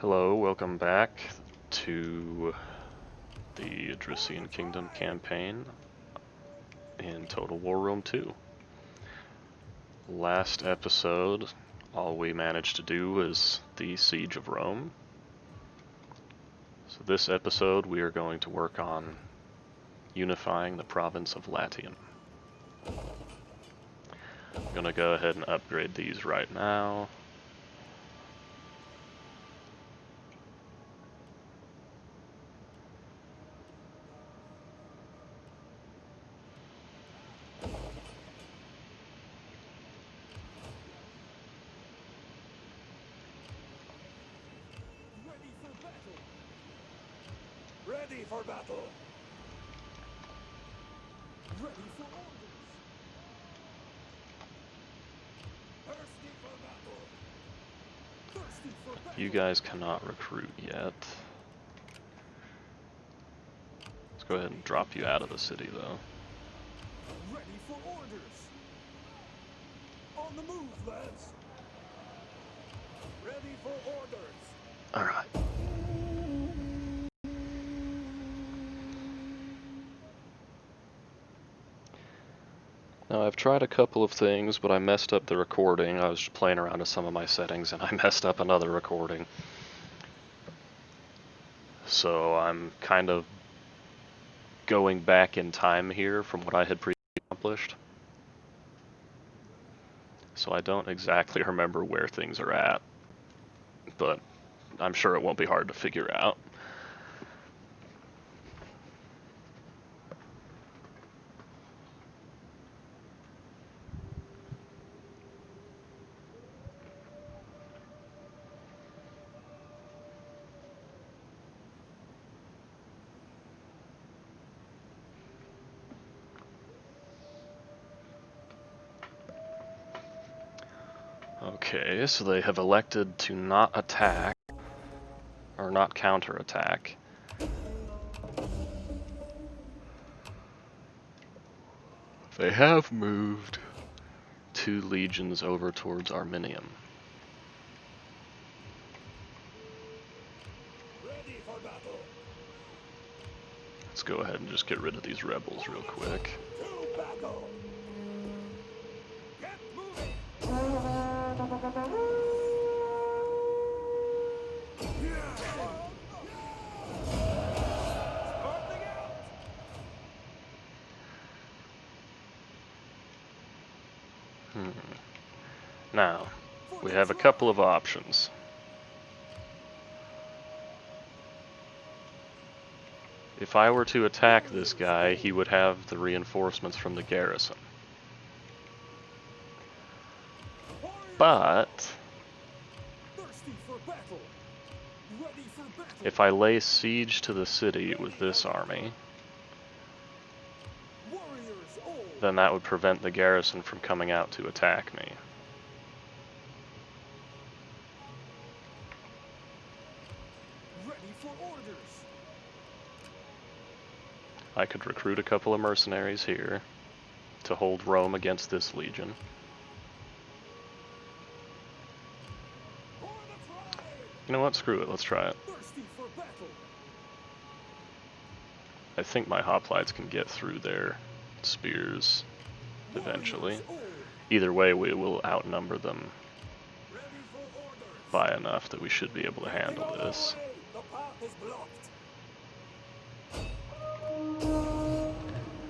Hello, welcome back to the Odryssian Kingdom campaign in Total War Rome 2. Last episode, all we managed to do was the Siege of Rome. So this episode we are going to work on unifying the province of Latium. I'm going to go ahead and upgrade these right now. Ready for battle! Ready for orders! Thirsty for battle! Thirsty for battle! You guys cannot recruit yet. Let's go ahead and drop you out of the city though. Ready for orders! On the move, lads! Ready for orders! Alright. Now I've tried a couple of things, but I messed up the recording. I was just playing around with some of my settings and I messed up another recording. So I'm kind of going back in time here from what I had previously accomplished. So I don't exactly remember where things are at, but I'm sure it won't be hard to figure out. Okay, so they have elected to not attack, or not counterattack. They have moved 2 legions over towards Arminium. Ready for battle! Let's go ahead and just get rid of these rebels real quick. To battle! Get moving! Sparkling out! Now, we have a couple of options. If I were to attack this guy, he would have the reinforcements from the garrison. But Thirsty for battle! Ready for battle! if I lay siege to the city with this army, Warriors all! then that would prevent the garrison from coming out to attack me. Ready for orders! I could recruit a couple of mercenaries here to hold Rome against this legion. For the tribe! You know what? Screw it. Let's try it. Thirsty for battle! I think my hoplites can get through their spears eventually. Warriors all! Either way, we will outnumber them Ready for orders! by enough that we should be able to handle this. The path is blocked!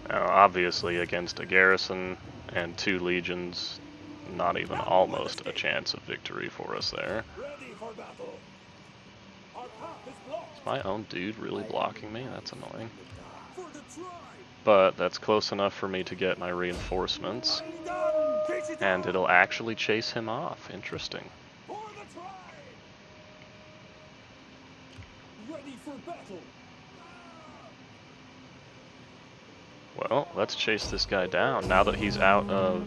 Now, obviously, against a garrison and 2 legions, not even almost a chance of victory for us there. Ready for battle! Our path is blocked! Is my own dude really blocking me? That's annoying. For the tribe! But that's close enough for me to get my reinforcements, and it'll actually chase him off. Interesting. For the tribe! Ready for battle! Well, let's chase this guy down now that he's out of...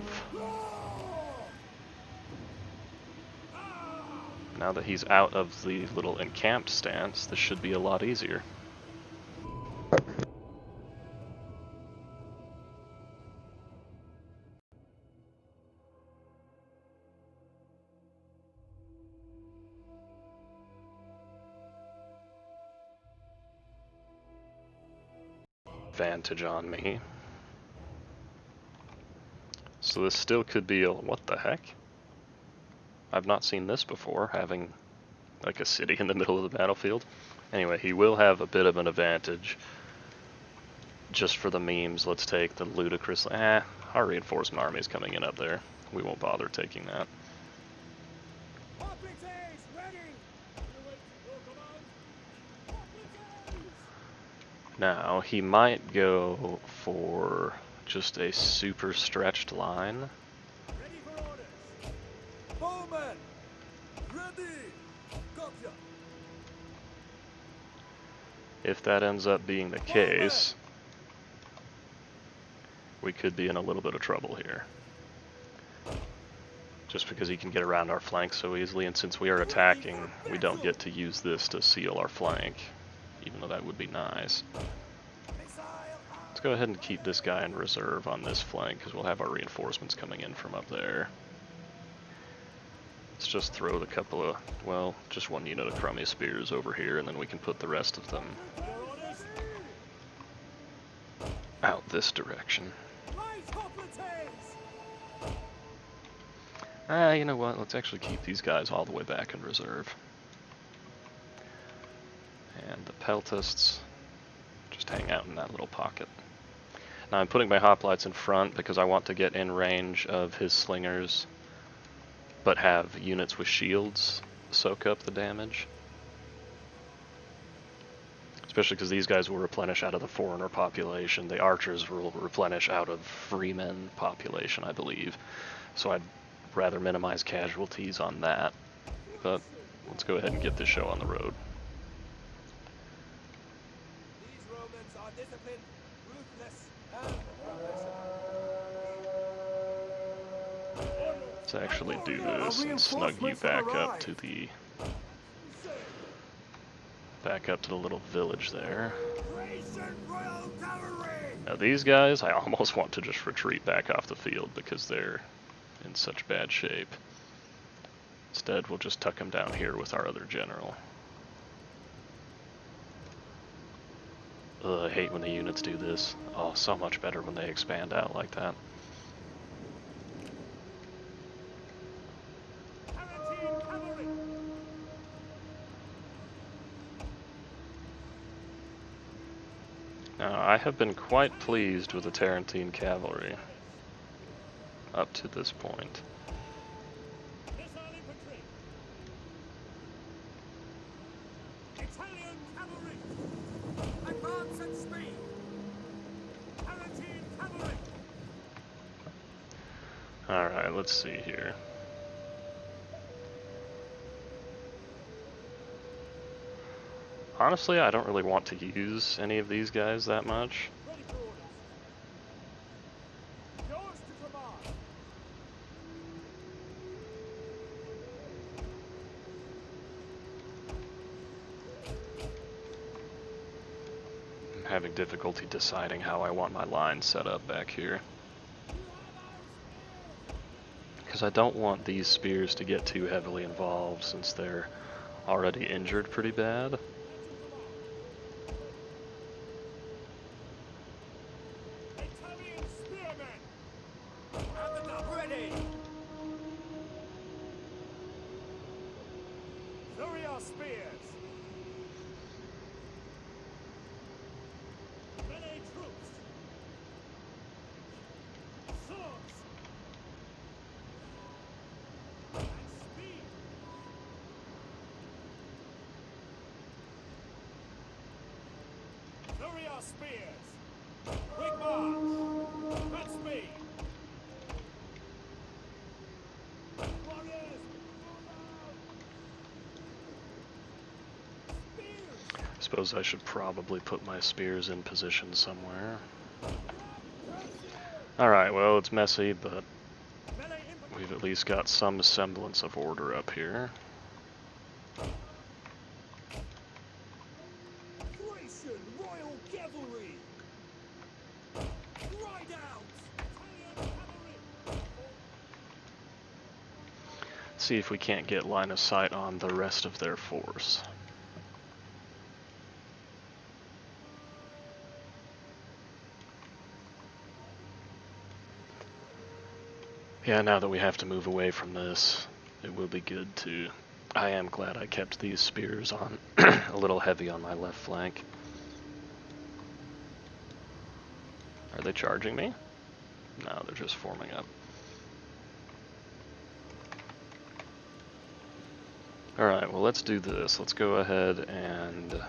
Now that he's out of the little encamped stance, this should be a lot easier. advantage on me. So this still could be a... what the heck? I've not seen this before, having like a city in the middle of the battlefield. Anyway, he will have a bit of an advantage. Just for the memes, let's take the ludicrous... our reinforcement army is coming in up there. We won't bother taking that. Now, he might go for just a super stretched line. Ready for orders. Bowman. Ready. Gotcha. If that ends up being the case, we could be in a little bit of trouble here. Just because he can get around our flank so easily, and since we are attacking, we don't get to use this to seal our flank, even though that would be nice. Let's go ahead and keep this guy in reserve on this flank, because we'll have our reinforcements coming in from up there. Let's just throw the couple of, well, just one unit of crummy spears over here, and then we can put the rest of them out this direction. You know what, let's actually keep these guys all the way back in reserve. And the peltists just hang out in that little pocket. Now I'm putting my hoplites in front because I want to get in range of his slingers, but have units with shields soak up the damage. Especially because these guys will replenish out of the foreigner population. The archers will replenish out of freemen population, I believe. So I'd rather minimize casualties on that. But let's go ahead and get this show on the road. These Romans are disciplined, ruthless, and Let's actually do this and snug you back up to the little village there. Now these guys, I almost want to just retreat back off the field because they're in such bad shape. Instead, we'll just tuck them down here with our other general. Ugh, I hate when the units do this. Oh, so much better when they expand out like that. Now, I have been quite pleased with the Tarentine cavalry up to this point. Italian cavalry! Advance at speed! Tarentine cavalry! Alright, let's see here. Honestly, I don't really want to use any of these guys that much. Ready for orders. Yours to command. I'm having difficulty deciding how I want my line set up back here. Because I don't want these spears to get too heavily involved since they're already injured pretty bad. Italian spearmen! Have them up ready! Lower your spears! Melee troops! Swords! And speed! Lower your spears! Quick march! And speed! Warriors! Spears! I suppose I should probably put my spears in position somewhere. Alright, well, it's messy, but Melee infantry! we've at least got some semblance of order up here. Odryssian Royal Cavalry! Ride out! Italian cavalry! See if we can't get line of sight on the rest of their force. Yeah, now that we have to move away from this, it will be good to... I am glad I kept these spears on a little heavy on my left flank. Are they charging me? No, they're just forming up. Alright, well let's do this. Let's go ahead and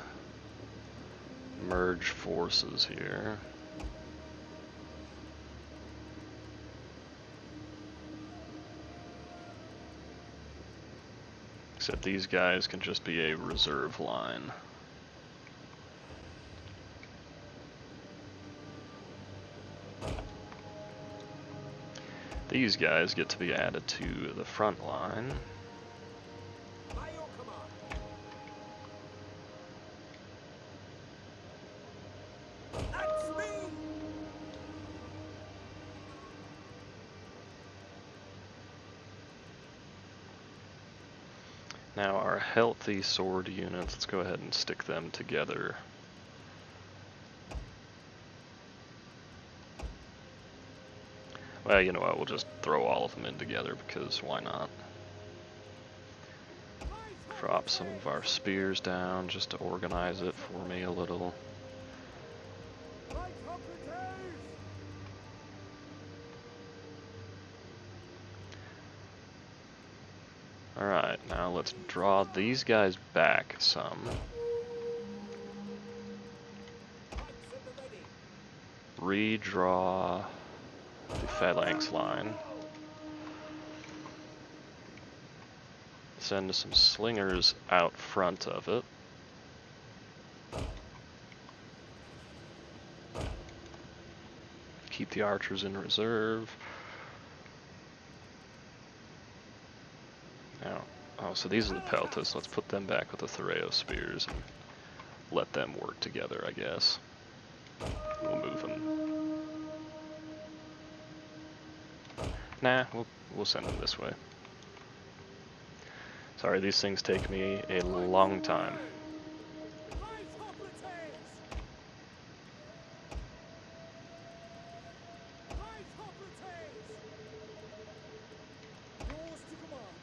merge forces here. Except these guys can just be a reserve line. These guys get to be added to the front line. By your command. At speed. Now our healthy sword units, let's go ahead and stick them together. Well, you know what, we'll just throw all of them in together because why not? Drop some of our spears down just to organize it for me a little. Right operatives. Alright, now let's draw these guys back some. Pikes at the ready. Redraw the phalanx line. Send some slingers out front of it. Keep the archers in reserve. Now, oh, so these are the peltas. Let's put them back with the Thereo spears and let them work together, I guess. We'll move them. Nah, we'll send them this way. Sorry, these things take me a long time. Right operatives. Right operatives. Yours to command.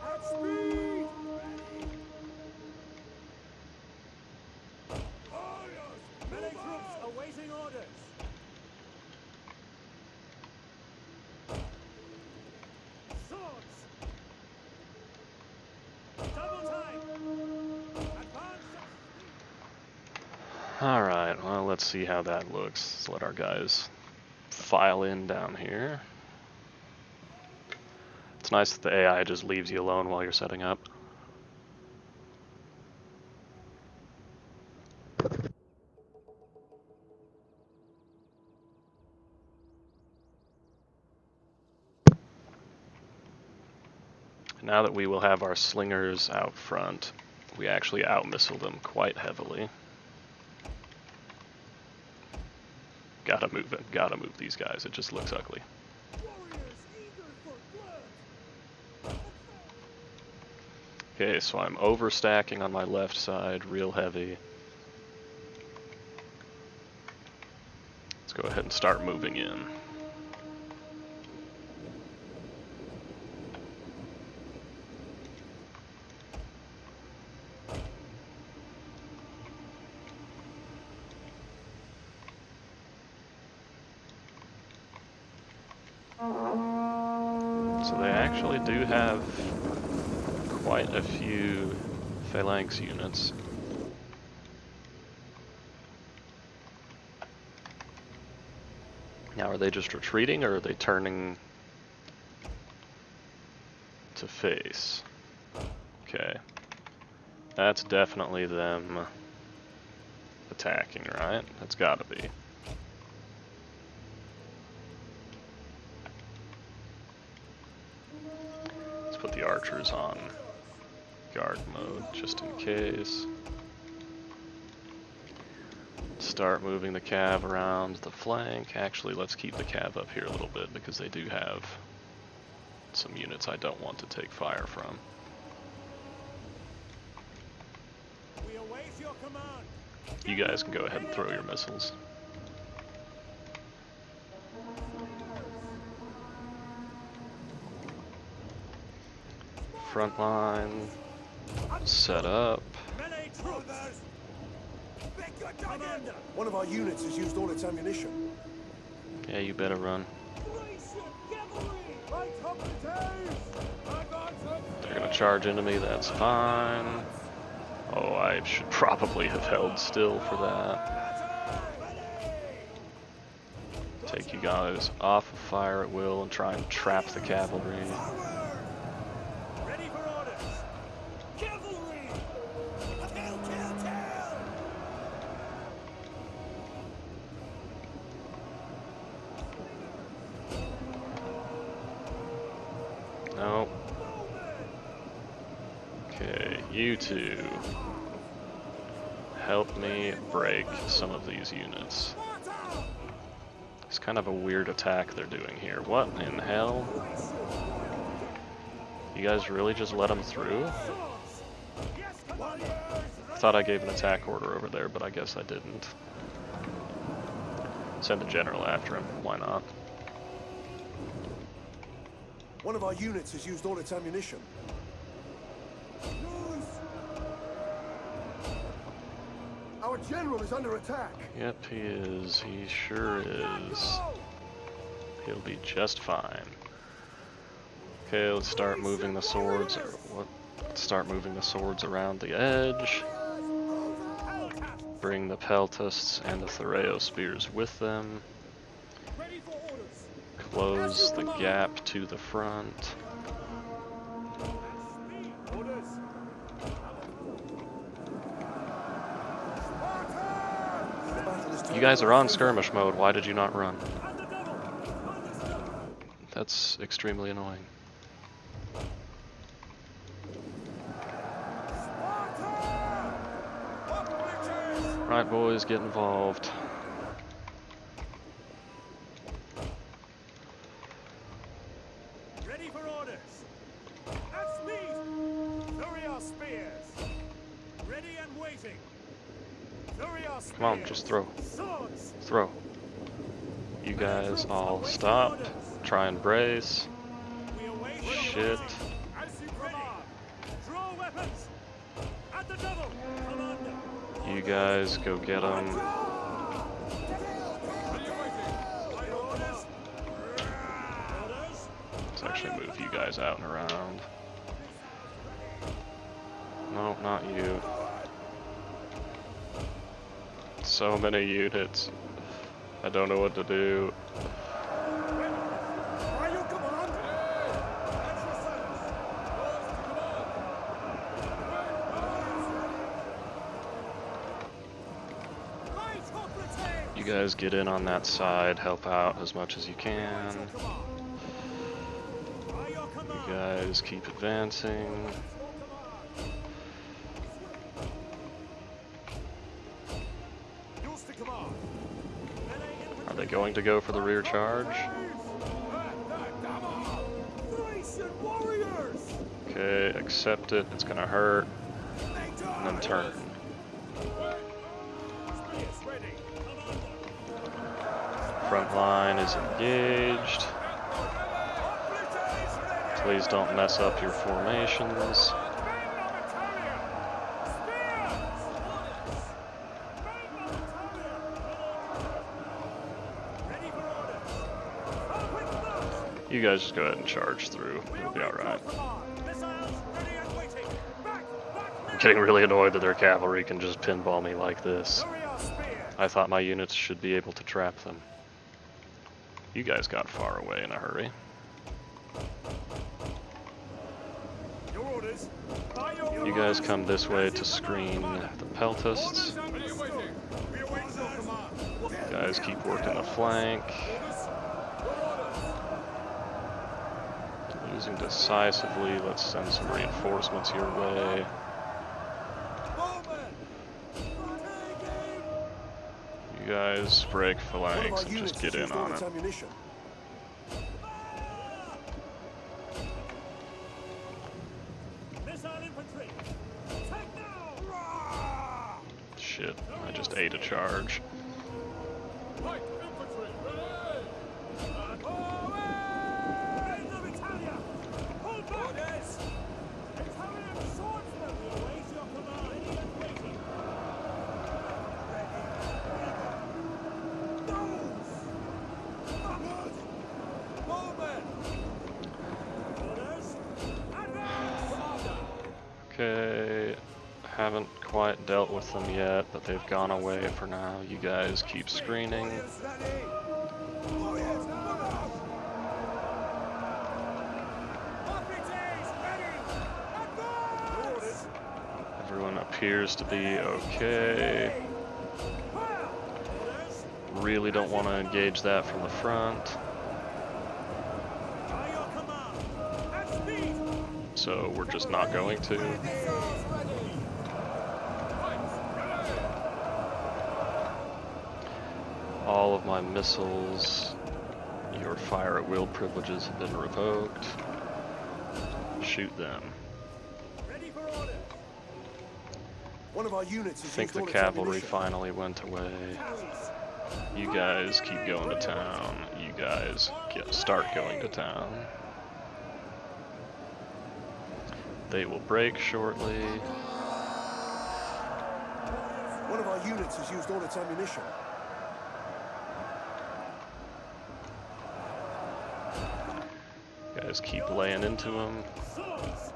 At speed. Ready. Melee troops awaiting orders. Swords. Double time. Advance. Alright, well, let's see how that looks. Let's let our guys file in down here. It's nice that the AI just leaves you alone while you're setting up. Now that we will have our slingers out front, we actually out-missile them quite heavily. Gotta move it, gotta move these guys, it just looks ugly. Warriors eager for blood. Okay, so I'm overstacking on my left side, real heavy. Let's go ahead and start moving in. So they actually do have quite a few phalanx units. Now, are they just retreating or are they turning to face? Okay. That's definitely them attacking, right? That's gotta be. Let's put the archers on guard mode just in case. Start moving the cav around the flank. Actually, let's keep the cav up here a little bit because they do have some units I don't want to take fire from. We await your command. You guys can go ahead and throw your missiles. Front line set up. Melee troops. Commander. One of our units has used all its ammunition. Yeah, you better run. They're gonna charge into me, that's fine. Oh, I should probably have held still for that. Take you guys off of fire at will and try and trap the cavalry. Ready for orders. Cavalry. Kill. No. Okay, you two. Help me break some of these units. It's kind of a weird attack they're doing here. What in hell? You guys really just let them through? I thought I gave an attack order over there, but I guess I didn't. Send a general after him. Why not? One of our units has used all its ammunition. Our general is under attack. Yep, he is. He sure is. He'll be just fine. Okay, let's start moving the swords. Let's start moving the swords around the edge. Bring the peltasts and the Thoreo spears with them. Ready for orders. Close the gap to the front. Orders. The battle is You guys are on skirmish mode. Why did you not run? At the double. Understood. That's extremely annoying. Right, boys, get involved. Ready for orders. At speed. Thurios spears. Ready and waiting. Thurios spears. Come on, just throw. Swords. Throw. You guys all stop. Try and brace. We await Shit. As you command. Draw weapons. At the double. Commander. You guys go get them. By orders. Orders. Let's actually move you guys out and around. No, not you. So many units. I don't know what to do. By your command. You guys get in on that side, help out as much as you can. You guys keep advancing. Are they going to go for the rear charge? Okay, accept it. It's gonna hurt. And then turn. Front line is engaged. Please don't mess up your formations. You guys just go ahead and charge through. It'll be alright. I'm getting really annoyed that their cavalry can just pinball me like this. I thought my units should be able to trap them. You guys got far away in a hurry. You guys come this way to screen the peltasts. You guys keep working the flank. Losing decisively, let's send some reinforcements your way. You guys break phalanx and just get in on it. Shit, I just ate a charge. Okay, haven't quite dealt with them yet, but they've gone away for now. You guys keep screening. Warriors ready! Warriors, move out! Deputies, ready! Advance! Everyone appears to be okay. Fire! Orders! Really don't want to engage that from the front, By your command! At speed! so we're just not going to. Missiles ready! All of my missiles, your fire at will privileges have been revoked. Shoot them. Ready for orders! One of our units I has think used the all its cavalry ammunition. finally went away. You guys keep going to town. You guys start going to town. They will break shortly. One of our units has used all its ammunition. You guys keep laying into them. Swords!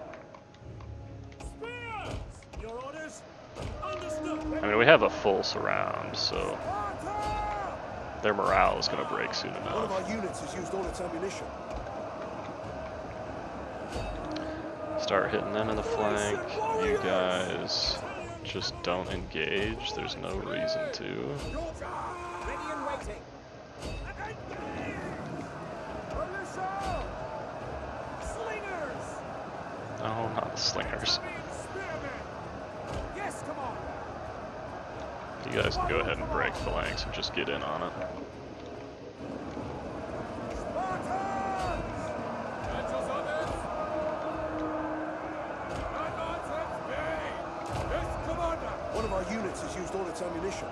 Spears! Your orders? Understood! I mean, we have a full surround, so Sparta! their morale is going to break soon One of enough. our units has used all its ammunition. Start hitting them in the flank. You guys just don't engage. There's no reason to. Ready and waiting! Slingers! No, not the slingers. Spearmen! Yes, come on! You guys can go ahead and break phalanx and just get in on it. One of our units has used all its ammunition.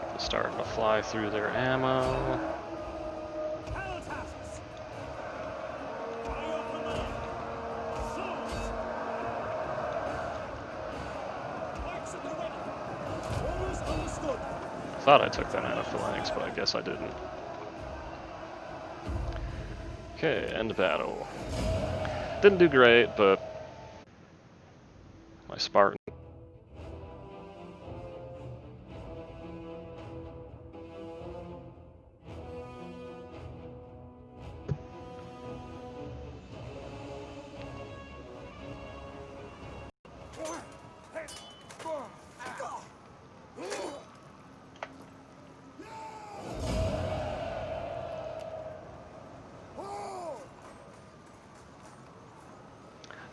People starting to fly through their ammo. Battle tasks! By your command! Swords! Pikes at the ready! Orders understood! Thought I took that out of phalanx, but I guess I didn't. Okay, end battle. Didn't do great, but my Spartan.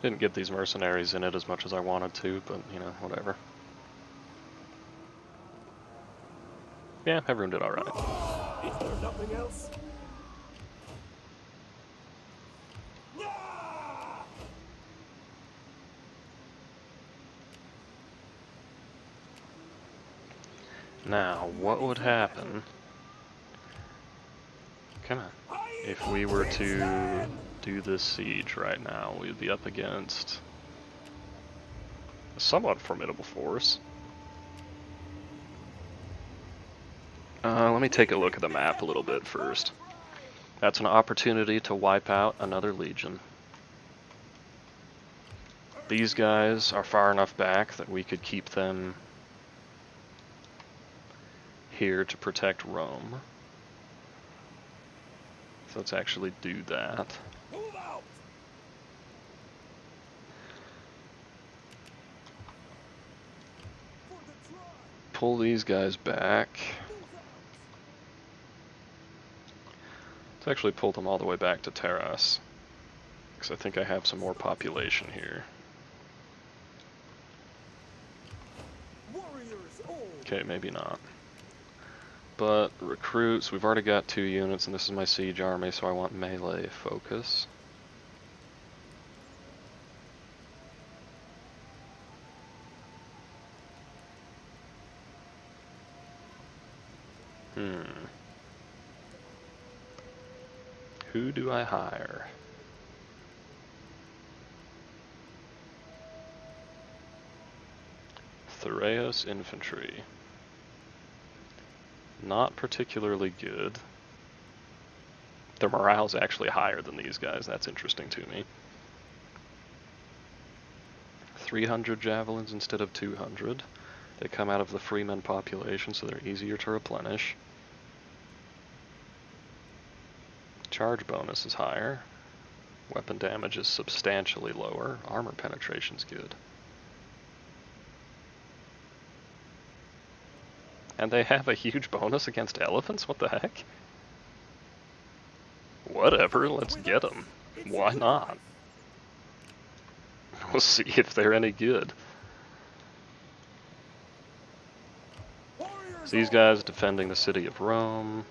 Didn't get these mercenaries in it as much as I wanted to, but you know, whatever. Yeah, everyone did alright. Is there nothing else? Now, what would happen, come on, if we were to do this siege right now? We'd be up against a somewhat formidable force. Let me take a look at the map a little bit first. That's an opportunity to wipe out another legion. These guys are far enough back that we could keep them here to protect Rome. So let's actually do that. Move out! Pull these guys back. Let's actually pull them all the way back to Terras, because I think I have some more population here. Okay, maybe not. But recruits, we've already got 2 units, and this is my siege army, so I want melee focus. Who do I hire? Thureos infantry. Not particularly good. Their morale's actually higher than these guys. That's interesting to me. 300 javelins instead of 200. They come out of the freemen population, so they're easier to replenish. Charge bonus is higher. Weapon damage is substantially lower. Armor penetration's good. And they have a huge bonus against elephants? What the heck? Whatever, let's get them. Why not? We'll see if they're any good. So these guys defending the city of Rome.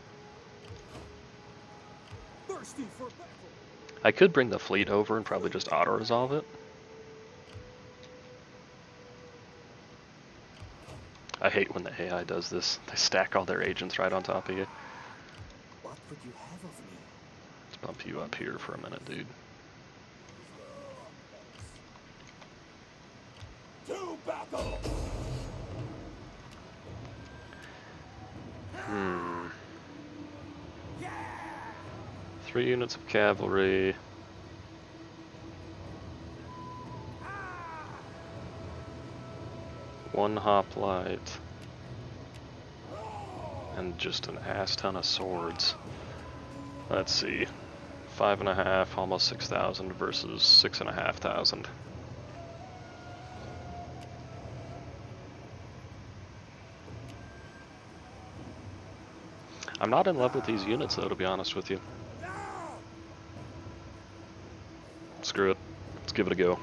I could bring the fleet over and probably just auto-resolve it. I hate when the AI does this. They stack all their agents right on top of you. What would you have of me? Let's bump you up here for a minute, dude. To battle! 3 units of cavalry. One hoplite. And just an ass ton of swords. Let's see. 5.5, almost 6,000 versus 6,500. I'm not in love with these units though, to be honest with you. Screw it. Let's give it a go.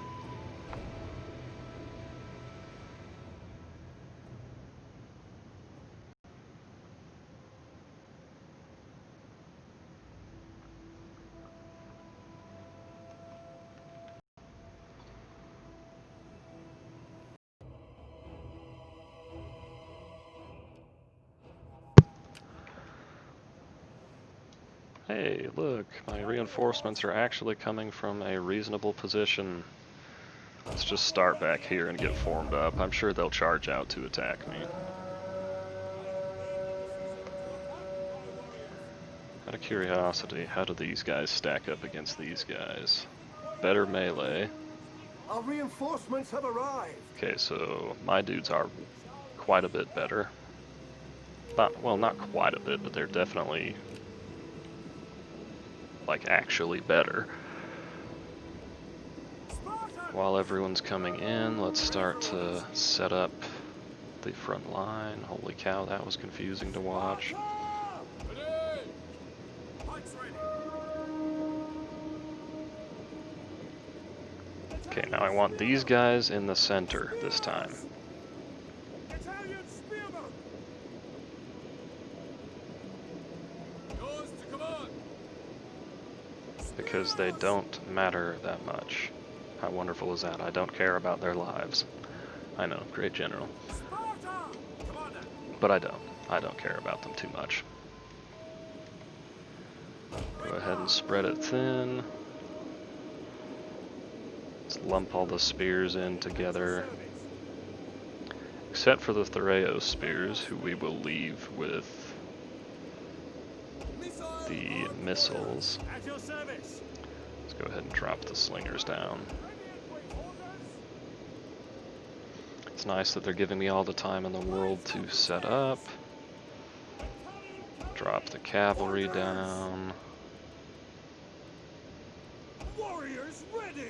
Hey, look, my reinforcements are actually coming from a reasonable position. Let's just start back here and get formed up. I'm sure they'll charge out to attack me. Out of curiosity, how do these guys stack up against these guys? Better melee. Our reinforcements have arrived. Okay, so my dudes are quite a bit better. Not quite a bit, but they're definitely like actually better. While everyone's coming in, let's start to set up the front line. Holy cow, that was confusing to watch. Okay, now I want these guys in the center this time. Because they don't matter that much. How wonderful is that? I don't care about their lives. I know, great general. But I don't care about them too much. Go ahead and spread it thin. Let's lump all the spears in together. Except for the Thureos spears, who we will leave with the missiles. Let's go ahead and drop the slingers down. It's nice that they're giving me all the time in the world to set up. Drop the cavalry down. Warriors ready.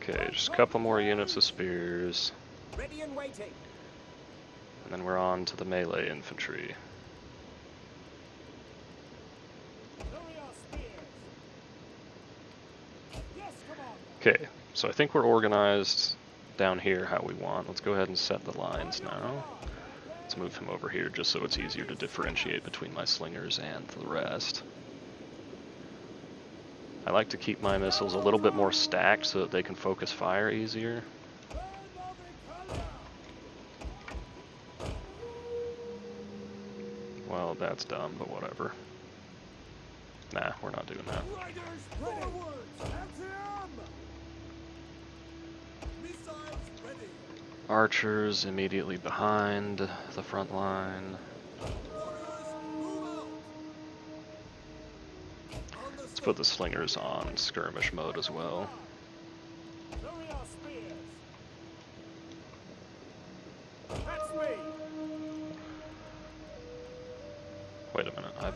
Okay, just a couple more units of spears. Ready and waiting. And then we're on to the melee infantry. Okay, so I think we're organized down here how we want. Let's go ahead and set the lines now. Let's move him over here just so it's easier to differentiate between my slingers and the rest. I like to keep my missiles a little bit more stacked so that they can focus fire easier. Well, that's dumb, but whatever. Nah, we're not doing that. Archers immediately behind the front line. Let's put the slingers on skirmish mode as well.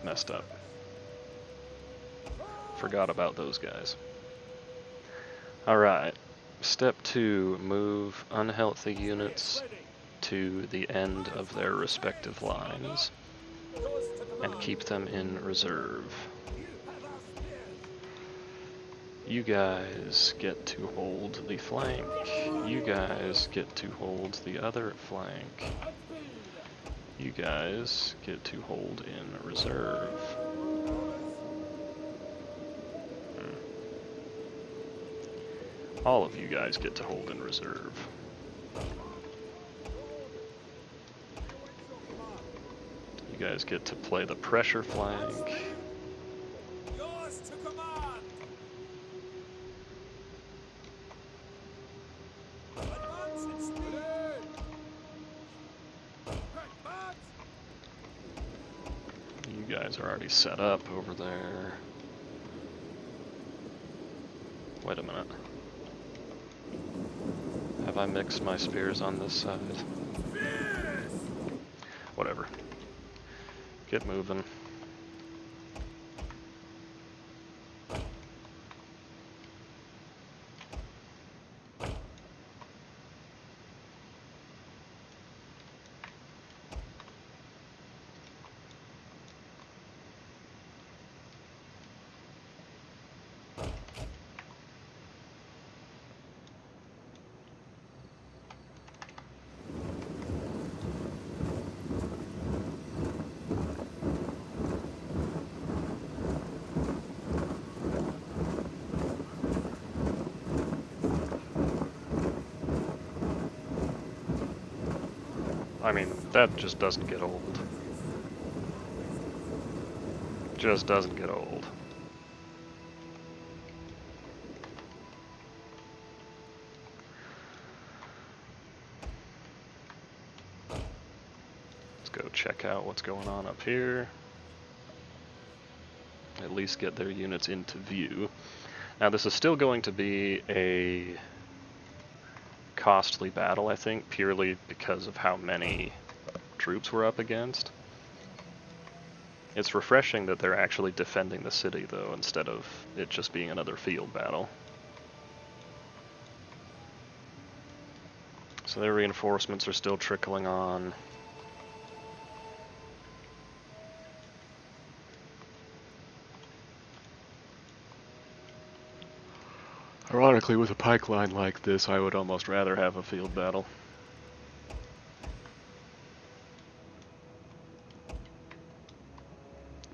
messed up. Forgot about those guys. Alright. Step 2, move unhealthy units to the end of their respective lines and keep them in reserve. You guys get to hold the flank. You guys get to hold the other flank. You guys get to hold in reserve. All of you guys get to hold in reserve. You guys get to play the pressure flank. Yours to command. Advance in speed. Advance. You guys are already set up over there. Wait a minute. Have I mixed my spears on this side? Whatever. Get moving. I mean, that just doesn't get old. Just doesn't get old. Let's go check out what's going on up here. At least get their units into view. Now this is still going to be a costly battle, I think, purely because of how many troops we're up against. It's refreshing that they're actually defending the city, though, instead of it just being another field battle. So their reinforcements are still trickling on. Ironically, with a pike line like this, I would almost rather have a field battle.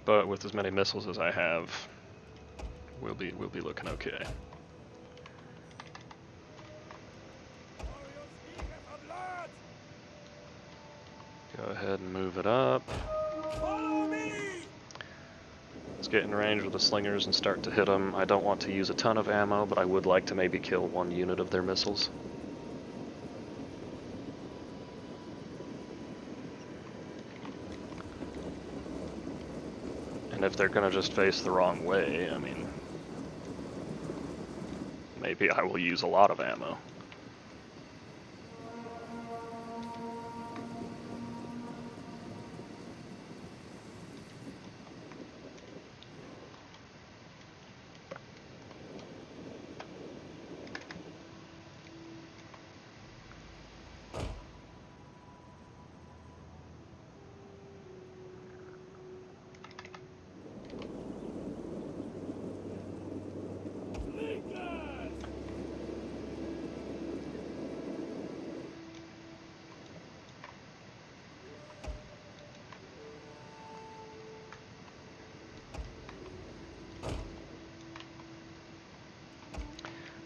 But with as many missiles as I have, we'll be looking okay. Go ahead and move it up. Follow me. Let's get in range with the slingers and start to hit them. I don't want to use a ton of ammo, but I would like to maybe kill one unit of their missiles. And if they're gonna just face the wrong way, I mean, maybe I will use a lot of ammo.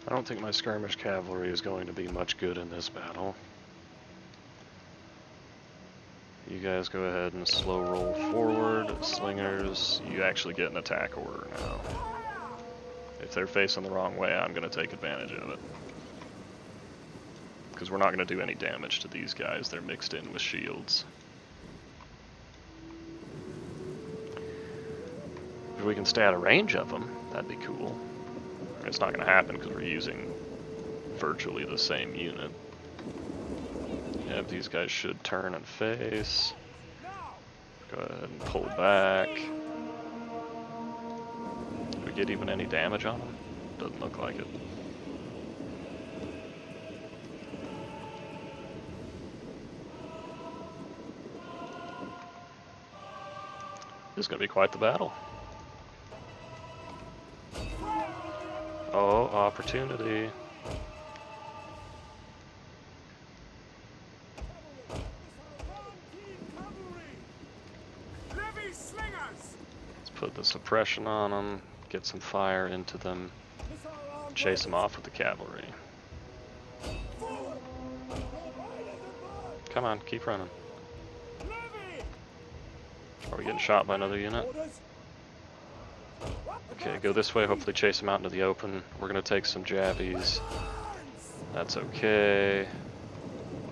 I don't think my skirmish cavalry is going to be much good in this battle. You guys go ahead and slow roll forward. Slingers, you actually get an attack order now. If they're facing the wrong way, I'm going to take advantage of it. Because we're not going to do any damage to these guys. They're mixed in with shields. If we can stay out of range of them, that'd be cool. It's not going to happen because we're using virtually the same unit. Yeah, these guys should turn and face. Go ahead and pull back. get even any damage on them? Doesn't look like it. This is going to be quite the battle. Oh, opportunity. Let's put the suppression on them, get some fire into them, chase them off with the cavalry. Come on, keep running. Are we getting shot by another unit? Okay, go this way, hopefully chase them out into the open. We're gonna take some javies. That's okay.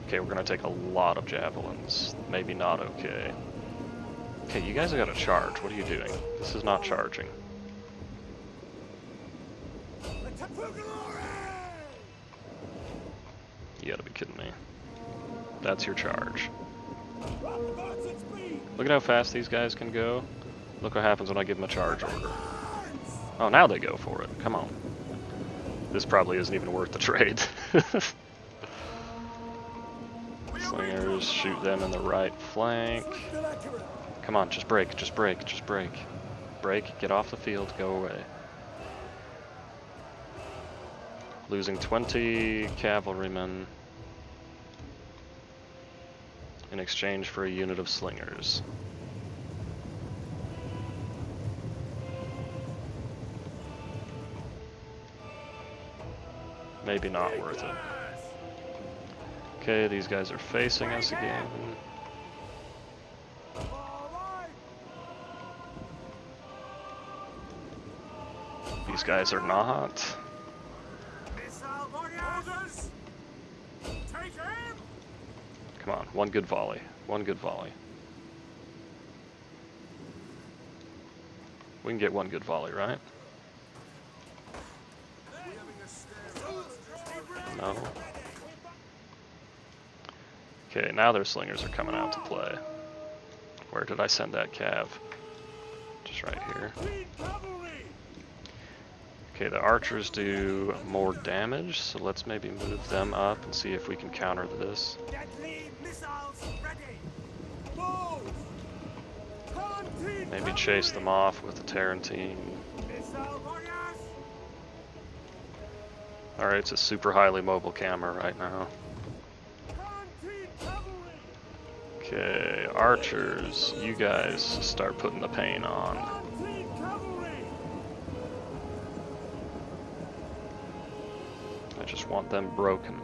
Okay, we're gonna take a lot of javelins. Maybe not okay. Okay, you guys have got to charge. What are you doing? This is not charging. You gotta be kidding me. That's your charge. Look at how fast these guys can go. Look what happens when I give them a charge order. Oh, now they go for it. Come on. This probably isn't even worth the trade. Slingers, shoot them in the right flank. Come on, just break, just break, just break. Break, get off the field, go away. Losing 20 cavalrymen in exchange for a unit of slingers. Maybe not worth it. Okay, these guys are facing us again. These guys are not. Come on, one good volley. One good volley. We can get one good volley, right? No. Okay, now their slingers are coming out to play. Where did I send that cav? Just right here. Okay, the archers do more damage, so let's maybe move them up and see if we can counter this. Maybe chase them off with the Tarantine. Alright, it's a super highly mobile camera right now. Okay, archers, you guys start putting the pain on. I just want them broken.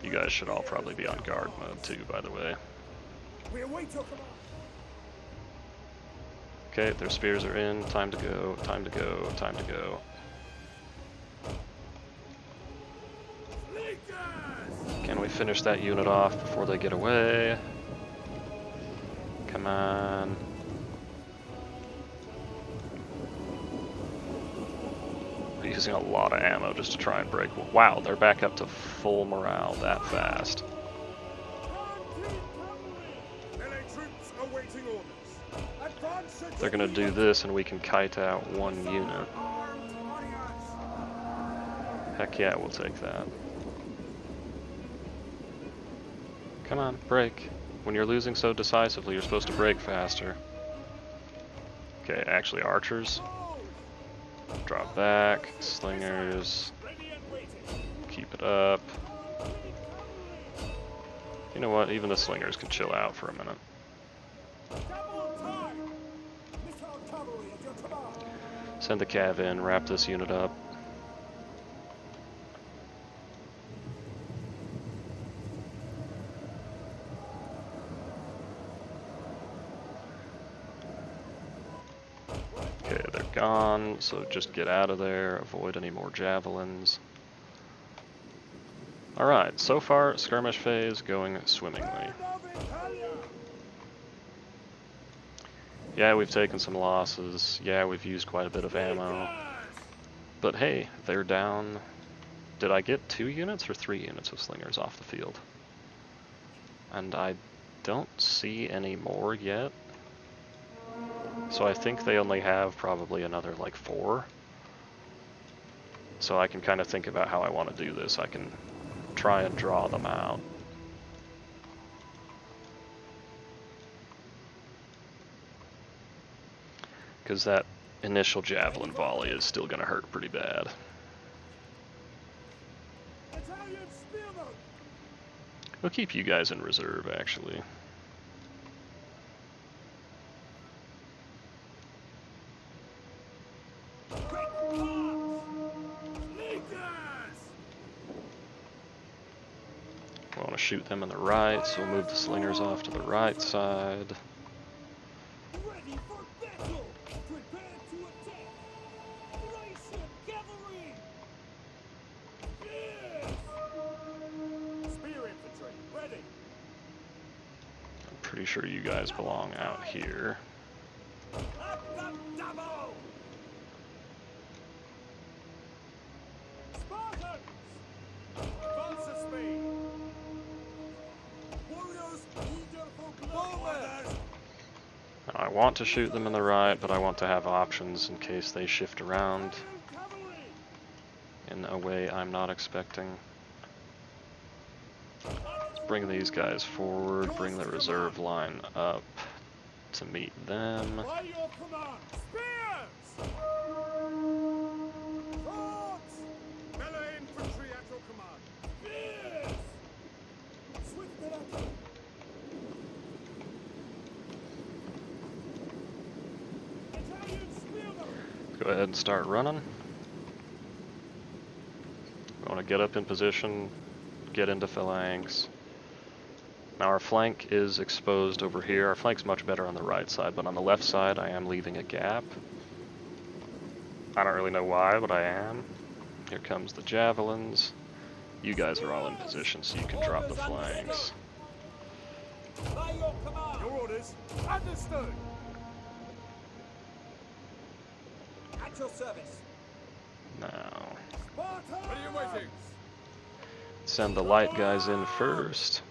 You guys should all probably be on guard mode too, by the way. Okay, their spears are in. Time to go, time to go, time to go. Can we finish that unit off before they get away? Come on. We're using a lot of ammo just to try and break. Wow, they're back up to full morale that fast. They're gonna do this and we can kite out one unit. Heck yeah, we'll take that. Come on, break. When you're losing so decisively, you're supposed to break faster. Okay, actually archers. Drop back, slingers. Keep it up. You know what, even the slingers can chill out for a minute. Send the cav in, wrap this unit up. Okay, they're gone, so just get out of there, avoid any more javelins. Alright, so far, skirmish phase going swimmingly. Yeah, we've taken some losses. Yeah, we've used quite a bit of ammo. But hey, they're down. Did I get 2 units or 3 units of slingers off the field? And I don't see any more yet. So I think they only have probably another like 4. So I can kind of think about how I want to do this. I can try and draw them out. Because that initial javelin volley is still going to hurt pretty bad. Italian spearmen! We'll keep you guys in reserve, actually. I want to shoot them in the right, so we'll move the slingers off to the right side. Ready for battle! Prepare to attack! Odryssian cavalry! Yes! Spear infantry, ready! I'm pretty sure you guys belong out here. At the double! Spartans! Advance the speed! Warriors, eager for blood! Now, I want to shoot them in the right, but I want to have options in case they shift around Cavalry! in a way I'm not expecting. Bring these guys forward, bring the reserve line up to meet them. By your command! Spears! Swords! Melee infantry at your command! Spears! Swift attack! Italian spearmen! Go ahead and start running. I want to get up in position, get into phalanx. Now our flank is exposed over here. Our flank's much better on the right side, but on the left side I am leaving a gap. I don't really know why, but I am. Here comes the javelins. You guys are all in position, so you can drop the flanks. By your command! Your orders! Understood! At your service! Now, Spartans! Ready and waiting! send the light guys in first.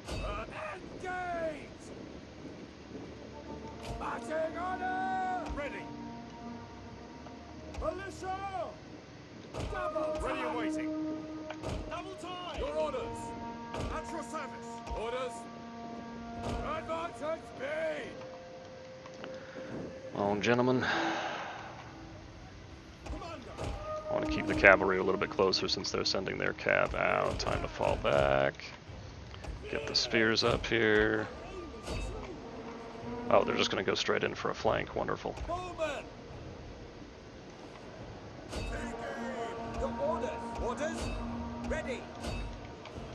Engage! Marching order! Ready! Militia! Double ready and waiting! Double time! Your orders! At your service! Orders! Advance at speed! Well, gentlemen, Commander! I want to keep the cavalry a little bit closer since they're sending their cav out. Time to fall back. Get the spears up here. Oh, they're just going to go straight in for a flank. Wonderful. Bowman! Your orders! Orders? Ready!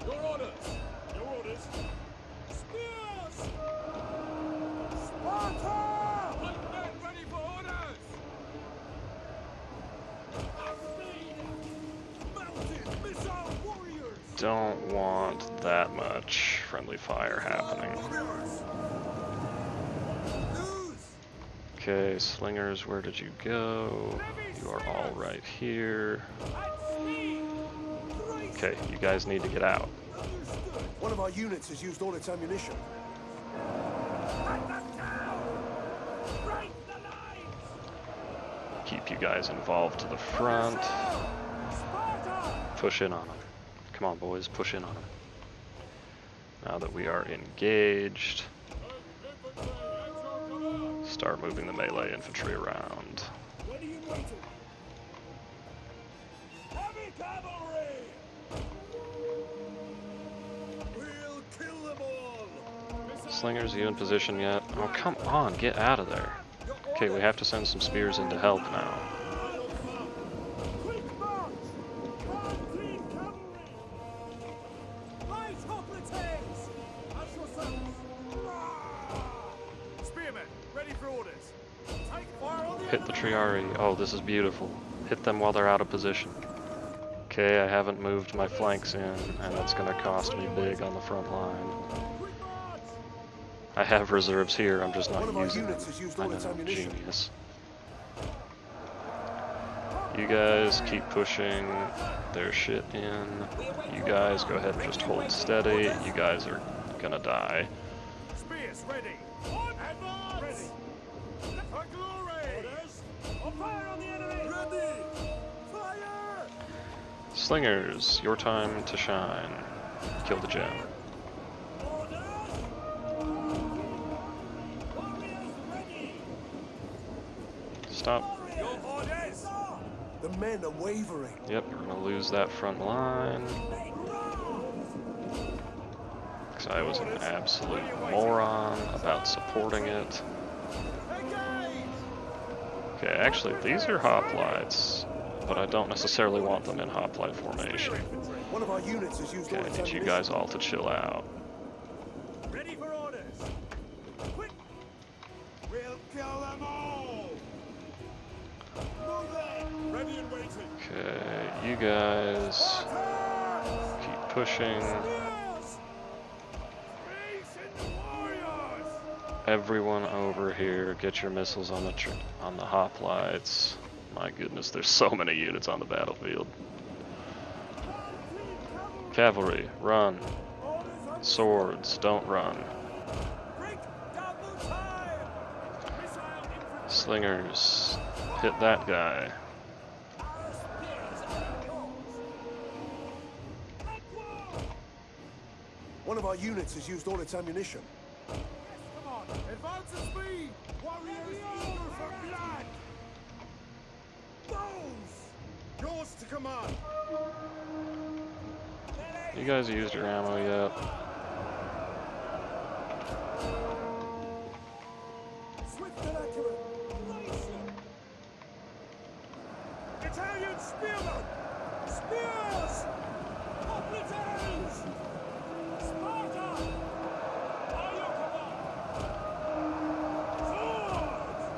Your orders! Your orders! Spears! Sparta! White men ready for orders! Mounted missile warriors! Don't want that much friendly fire happening. Warriors! Lose! Okay, slingers, where did you go? You are all right here. At speed! Okay, you guys need to get out. Understood! One of our units has used all its ammunition. At the town! Break the lines! Keep you guys involved to the front. Sparta! Push in on them. Come on, boys, push in on them. Now that we are engaged, start moving the melee infantry around. Ready and waiting. Heavy cavalry! We'll kill them all! Slingers, are you in position yet? Oh, come on, get out of there. Okay, we have to send some spears in to help now. Quick march! Clean cavalry! Light hoplites! At your service! Spearmen, ready for orders. Take fire on the Hit the Triari. Oh, this is beautiful. Hit them while they're out of position. Okay, I haven't moved my flanks in, and that's going to cost me big on the front line. quick march! I have reserves here, I'm just not One of our using them. units has used I all its know, ammunition. genius. You guys keep pushing their shit in. You guys go ahead and just hold steady. You guys are gonna die. Spears ready! On advance! Slingers, your time to shine. Kill the gem. Stop. The men are wavering. Yep, we're gonna lose that front line. Because I was an absolute moron about supporting it. Okay, actually, these are hoplites, but I don't necessarily want them in hoplite formation. One of our units has used all Okay, I its need you ammunition. guys all to chill out. Ready for orders. Quick. We'll kill them all. Move it. Ready and waiting. Okay, you guys keep pushing. Everyone over here, get your missiles on the hoplites. My goodness, there's so many units on the battlefield. Cavalry, run. Swords, don't run. Slingers, hit that guy. One of our units has used all its ammunition. Advance at speed! Warriors eager for blood! Bows! Yours to command! You guys used your ammo yet? Swift and accurate. Italian spearmen! Spears! Hoplites! Sparta! By your command! Swords!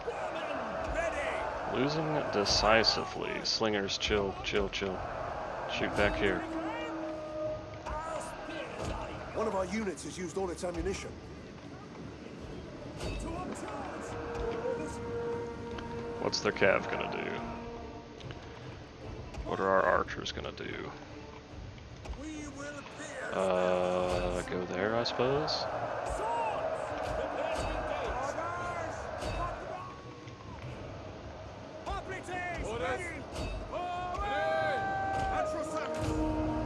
Spearmen ready! Losing decisively. Slingers, chill, chill, chill. Shoot back here. One of our units has used all its ammunition. What's their cav gonna do? What are our archers gonna do? Go there, I suppose?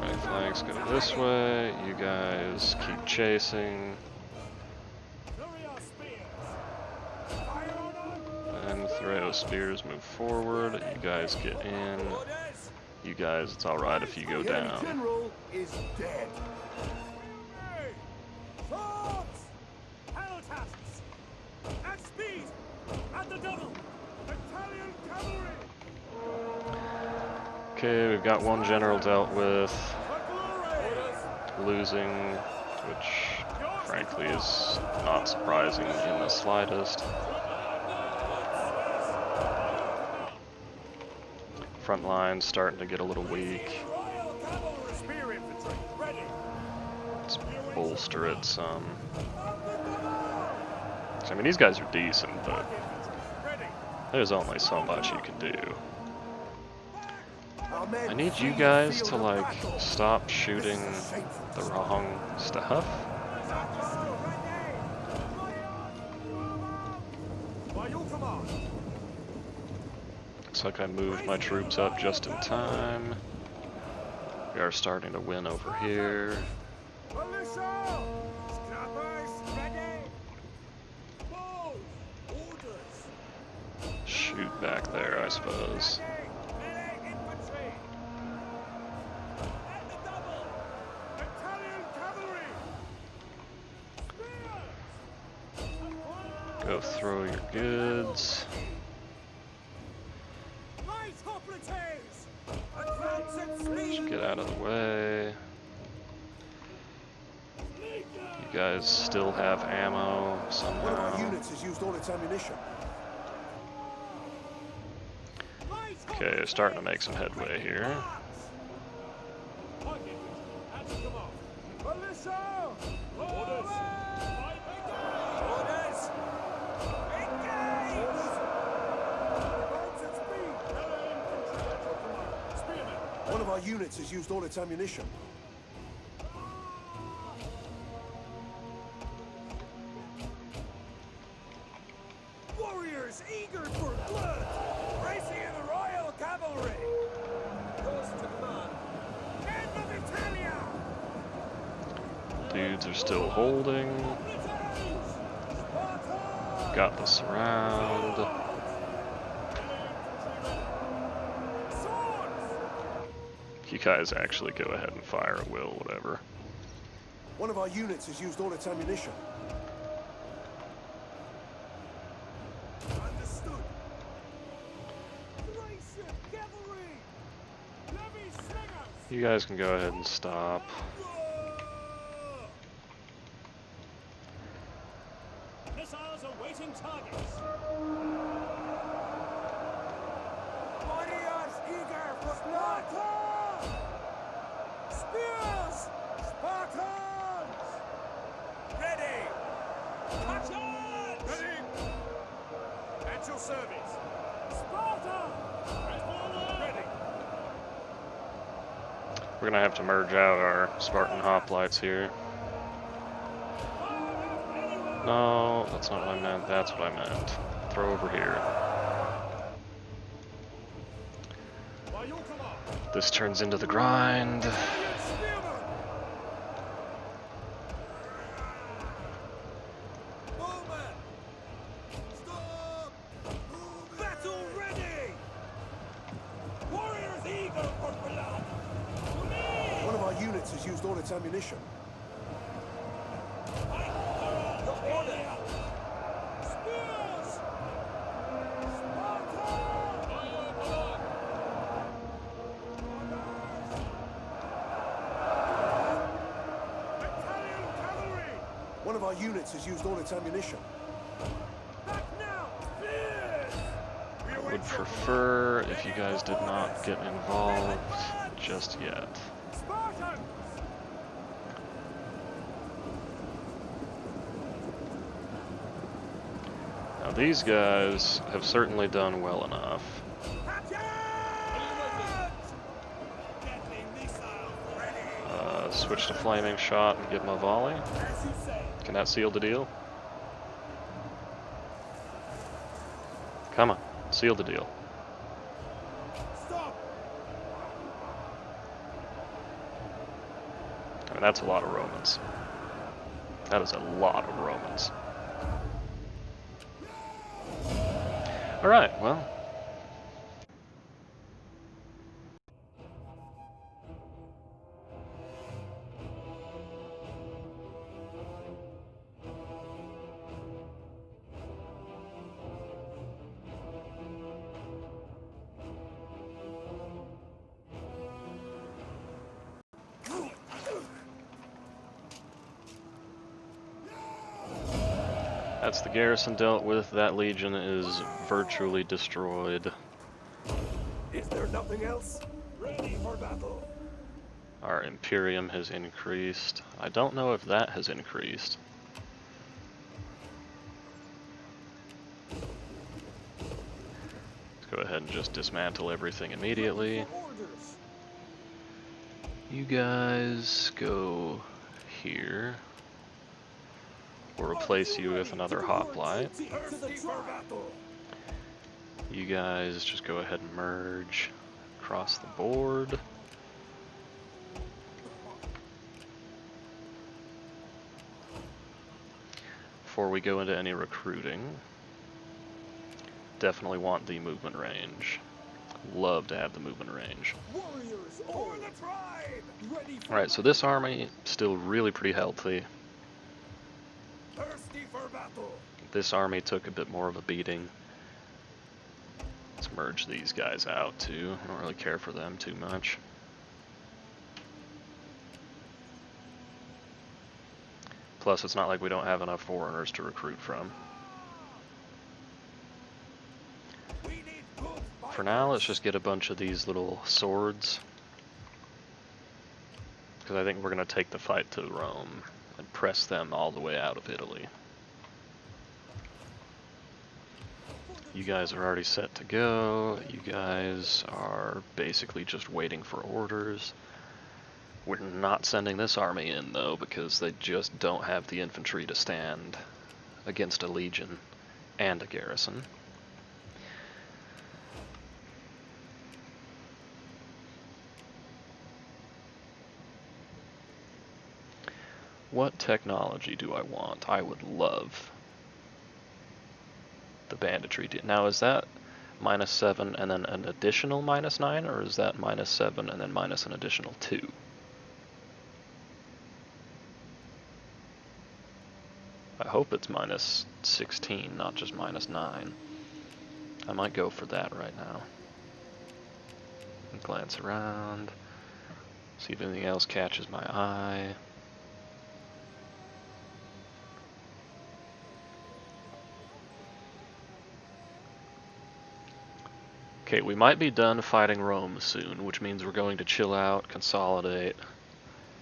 Right flanks go this way, you guys keep chasing. And Threo spears move forward, you guys get in. You guys, it's alright if you go The enemy down. general is dead. Swords! Battle tasks! At speed! At the double! Italian cavalry! Okay, we've got one general dealt with, For glory! losing, which frankly is not surprising in the slightest. Front line's starting to get a little weak. Royal cavalry! Spear infantry! Ready! Let's bolster it some. I mean, these guys are decent, but Ready! there's only so much you can do. Our men I need you flee the guys field to, of like, battle. stop shooting This is a shameful the display. wrong stuff. By your command! Looks like I moved my troops up just in time. We are starting to win over here. Militia! Scrappers! Ready! Bows! Orders! Shoot back there, I suppose. Melee infantry! At the double! Italian cavalry! Spears! Go throw your goods. Light hoplites! Advance at speed! Get out of the way. You guys still have ammo One of our somehow. units has used all its ammunition. Okay, starting to make some headway here. Militia! Orders! Orders! Engage! Advance at speed! Melee infantry at your command. Spearmen! One of our units has used all its ammunition. Warriors! Warriors eager for blood! Racing in the Royal Cavalry! Yours to command. End of Italia! Dudes are still holding. Got the surround. You guys actually go ahead and fire at will, whatever. One of our units has used all its ammunition. Understood. Odryssian cavalry! Levy slingers! You guys can go ahead and stop. Missiles awaiting targets. Warriors eager for Sparta! Spears! Spartans! Ready! Spartans! Ready! At your service. Sparta! Ready! We're gonna have to merge out our Spartan hoplites here. No, that's not what I meant. That's what I meant. Throw over here. By your command. This turns into the grind. Spearmen! Bowmen! Stop! Battle ready! Warriors eager for blood! To me! One of our units has used all its ammunition. Your order! Spears! Sparta! By your command! Italian cavalry! One of our units has used all its ammunition. Back now! Spears! We await Would your prefer if you guys did not get involved just yet. Spartans! Now these guys have certainly done well enough. Deadly missile ready! Switch to flaming shot and give them a volley. As you say. Can that seal the deal? Come on, seal the deal. Stop! I mean, that's a lot of Romans. That is a lot of Romans. Alright, well. That's the garrison dealt with. That legion is virtually destroyed. Is there nothing else? Ready for battle! Our Imperium has increased. I don't know if that has increased. Let's go ahead and just dismantle everything immediately. Orders! You guys go here. We'll replace you with another hoplite. Thirsty for battle! You guys just go ahead and merge across the board. Before we go into any recruiting, definitely want the movement range. Love to have the movement range. Warriors for the tribe! Ready for Alright, so this army still really pretty healthy. thirsty for battle! This army took a bit more of a beating. Let's merge these guys out too. I don't really care for them too much. Plus, it's not like we don't have enough foreigners to recruit from. We need good For now, let's just get a bunch of these little swords. Because I think we're going to take the fight to Rome and press them all the way out of Italy. You guys are already set to go. You guys are basically just waiting for orders. We're not sending this army in though, because they just don't have the infantry to stand against a legion and a garrison. What technology do I want? I would love the banditry. Now, is that -7 and then an additional -9, or is that -7 and then minus an additional 2? I hope it's -16, not just -9. I might go for that right now. And glance around, see if anything else catches my eye. Okay, we might be done fighting Rome soon, which means we're going to chill out, consolidate.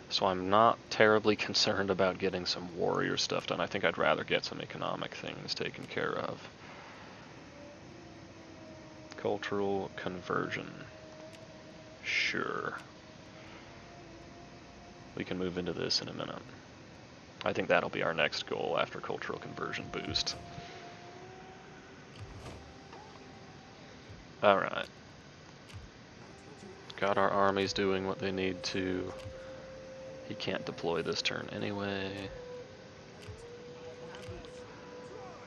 So I'm not terribly concerned about getting some warrior stuff done. I think I'd rather get some economic things taken care of. Cultural conversion. Sure. We can move into this in a minute. I think that'll be our next goal after cultural conversion boost. Alright. Got our armies doing what they need to. He can't deploy this turn anyway.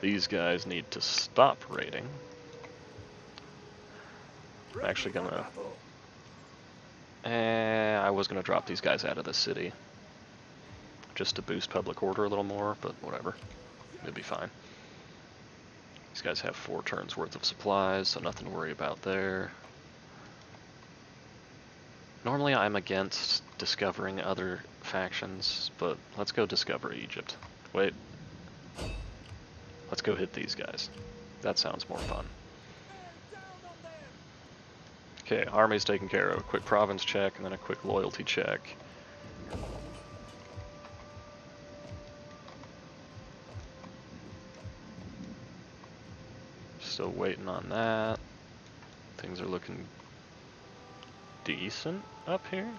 These guys need to stop raiding. I'm actually gonna... I was gonna drop these guys out of the city. Just to boost public order a little more, but whatever. It'll be fine. These guys have 4 turns worth of supplies, so nothing to worry about there. Normally I'm against discovering other factions, but let's go discover Egypt. Wait. Let's go hit these guys. That sounds more fun. Okay, army's taken care of. A quick province check, and then a quick loyalty check. Still waiting on that. Things are looking decent up here.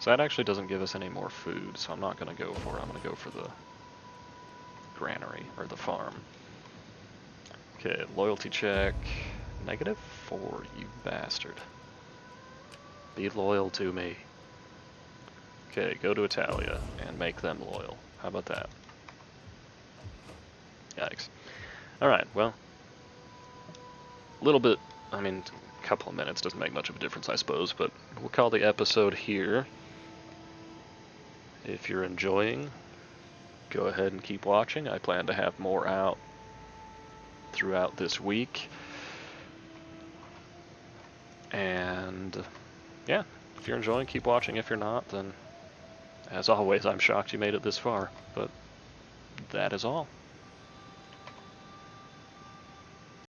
So that actually doesn't give us any more food, so I'm not going to go for it. I'm going to go for the granary, or the farm. Okay, loyalty check. -4, you bastard. Be loyal to me. Okay, go to Italia and make them loyal. How about that? Yikes. Alright, well. A little bit, I mean, a couple of minutes doesn't make much of a difference, I suppose, but we'll call the episode here. If you're enjoying, go ahead and keep watching. I plan to have more out throughout this week. And yeah, if you're enjoying, keep watching. If you're not, then as always, I'm shocked you made it this far. But that is all.